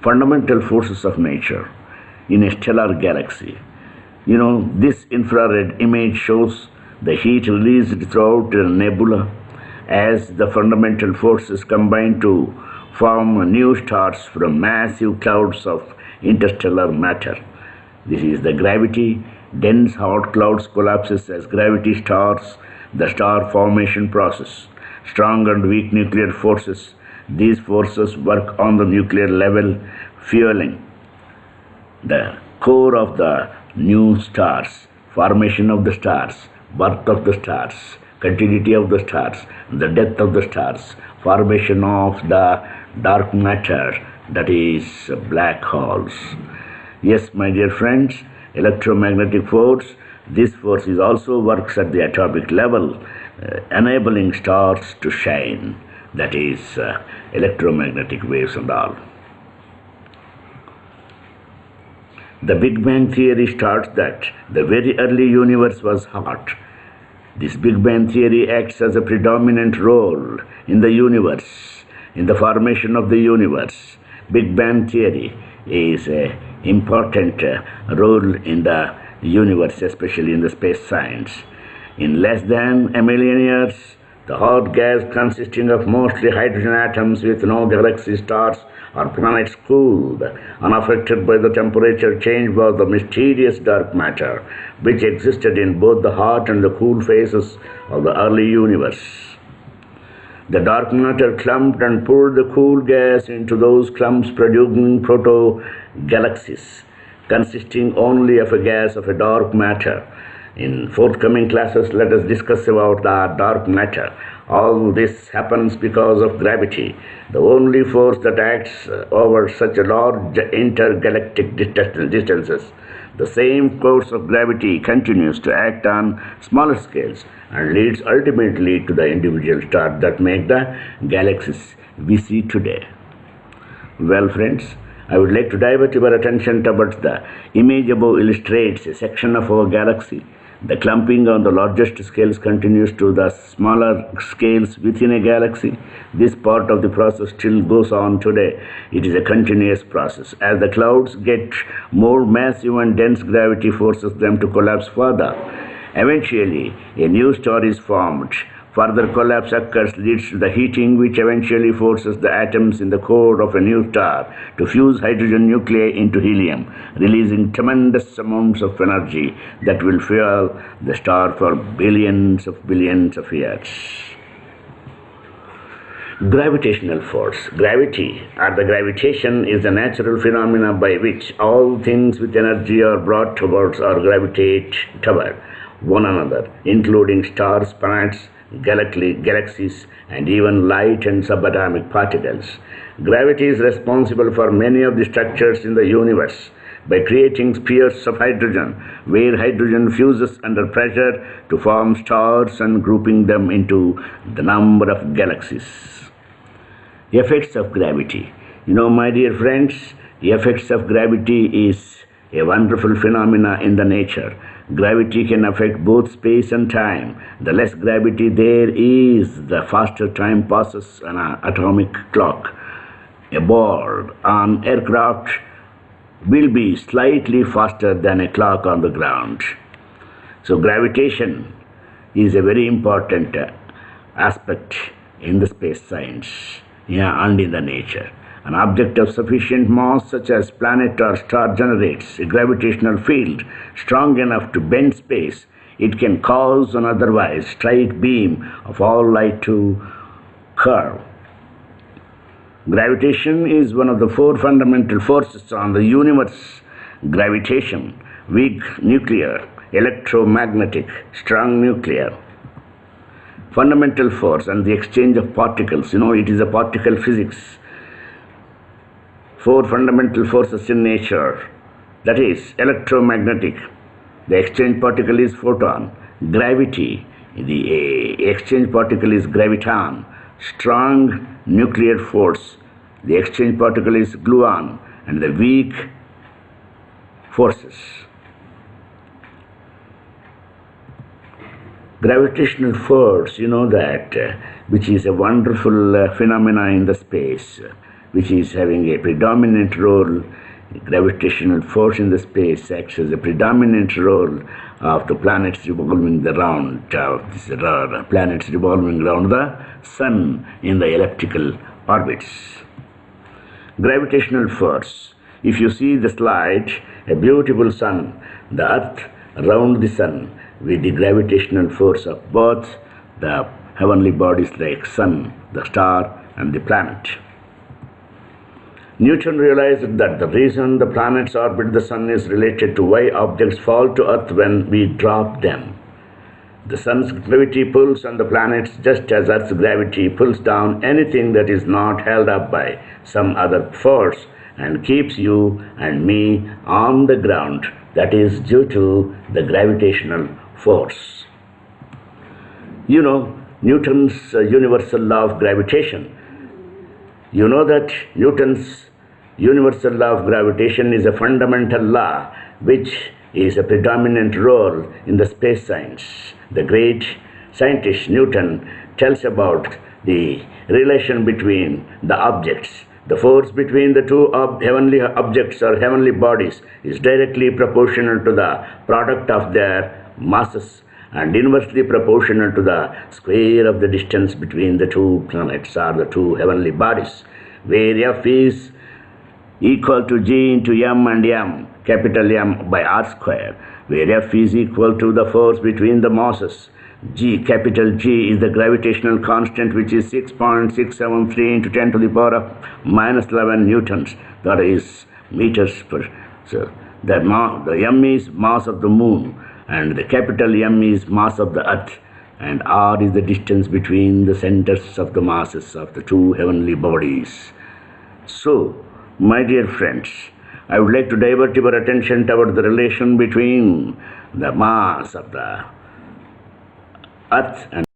fundamental forces of nature in a stellar galaxy. This infrared image shows the heat released throughout a nebula as the fundamental forces combine to form new stars from massive clouds of interstellar matter. This is the gravity. Dense hot clouds collapses as gravity starts the star formation process. Strong and weak nuclear forces. These forces work on the nuclear level, fueling the core of the new stars, formation of the stars, birth of the stars, continuity of the stars, the death of the stars, formation of the dark matter, that is black holes. Yes, my dear friends, electromagnetic force, this force is also works at the atomic level, enabling stars to shine, that is electromagnetic waves and all. The Big Bang theory starts that the very early universe was hot. This Big Bang theory acts as a predominant role in the universe, in the formation of the universe. Big Bang theory is an important role in the universe, especially in the space science. In less than a million years, the hot gas consisting of mostly hydrogen atoms with no galaxy stars or planets cooled, unaffected by the temperature change, was the mysterious dark matter, which existed in both the hot and the cool phases of the early universe. The dark matter clumped and pulled the cool gas into those clumps, producing proto-galaxies, consisting only of a gas of a dark matter. In forthcoming classes, let us discuss about the dark matter. All this happens because of gravity, the only force that acts over such large intergalactic distances. The same force of gravity continues to act on smaller scales and leads ultimately to the individual stars that make the galaxies we see today. Well, friends, I would like to divert your attention towards the image above illustrates a section of our galaxy. The clumping on the largest scales continues to the smaller scales within a galaxy. This part of the process still goes on today. It is a continuous process. As the clouds get more massive and dense, gravity forces them to collapse further. Eventually, a new star is formed. Further collapse occurs, leads to the heating, which eventually forces the atoms in the core of a new star to fuse hydrogen nuclei into helium, releasing tremendous amounts of energy that will fuel the star for billions of years. Gravitational force. Gravity, or the gravitation, is a natural phenomenon by which all things with energy are brought towards or gravitate toward one another, including stars, planets, galaxies, and even light and subatomic particles. Gravity is responsible for many of the structures in the universe by creating spheres of hydrogen, where hydrogen fuses under pressure to form stars and grouping them into the number of galaxies. Effects of gravity. My dear friends, the effects of gravity is a wonderful phenomena in the nature. Gravity can affect both space and time. The less gravity there is, the faster time passes on an atomic clock. Aboard an aircraft will be slightly faster than a clock on the ground. So gravitation is a very important aspect in the space science, and in the nature. An object of sufficient mass, such as planet or star, generates a gravitational field strong enough to bend space. It can cause an otherwise straight beam of all light to curve. Gravitation is one of the four fundamental forces on the universe. Gravitation, weak nuclear, electromagnetic, strong nuclear. Fundamental force and the exchange of particles. It is a particle physics. Four fundamental forces in nature, that is electromagnetic. The exchange particle is photon. Gravity, the exchange particle is graviton. Strong nuclear force, the exchange particle is gluon. And the weak forces. Gravitational force, which is a wonderful phenomena in the space. which is having a predominant role. Gravitational force in the space acts as a predominant role of the planets revolving around the sun in the elliptical orbits. Gravitational force. If you see the slide, a beautiful sun, the earth around the sun with the gravitational force of both the heavenly bodies like sun, the star, and the planet. Newton realized that the reason the planets orbit the sun is related to why objects fall to earth when we drop them. The sun's gravity pulls on the planets just as earth's gravity pulls down anything that is not held up by some other force and keeps you and me on the ground. That is due to the gravitational force. You know Newton's universal law of gravitation. You know that Newton's universal law of gravitation is a fundamental law which is a predominant role in the space science. The great scientist Newton tells about the relation between the objects. The force between the two heavenly objects or heavenly bodies is directly proportional to the product of their masses and inversely proportional to the square of the distance between the two planets or the two heavenly bodies, where F is equal to G into M and M, capital M by R square, where F is equal to the force between the masses. G, capital G, is the gravitational constant, which is 6.673 into 10 to the power of minus 11 newtons, that is meters per. So the M is mass of the moon, and the capital M is mass of the earth, and R is the distance between the centers of the masses of the two heavenly bodies. So, my dear friends, I would like to divert your attention toward the relation between the mass of the earth and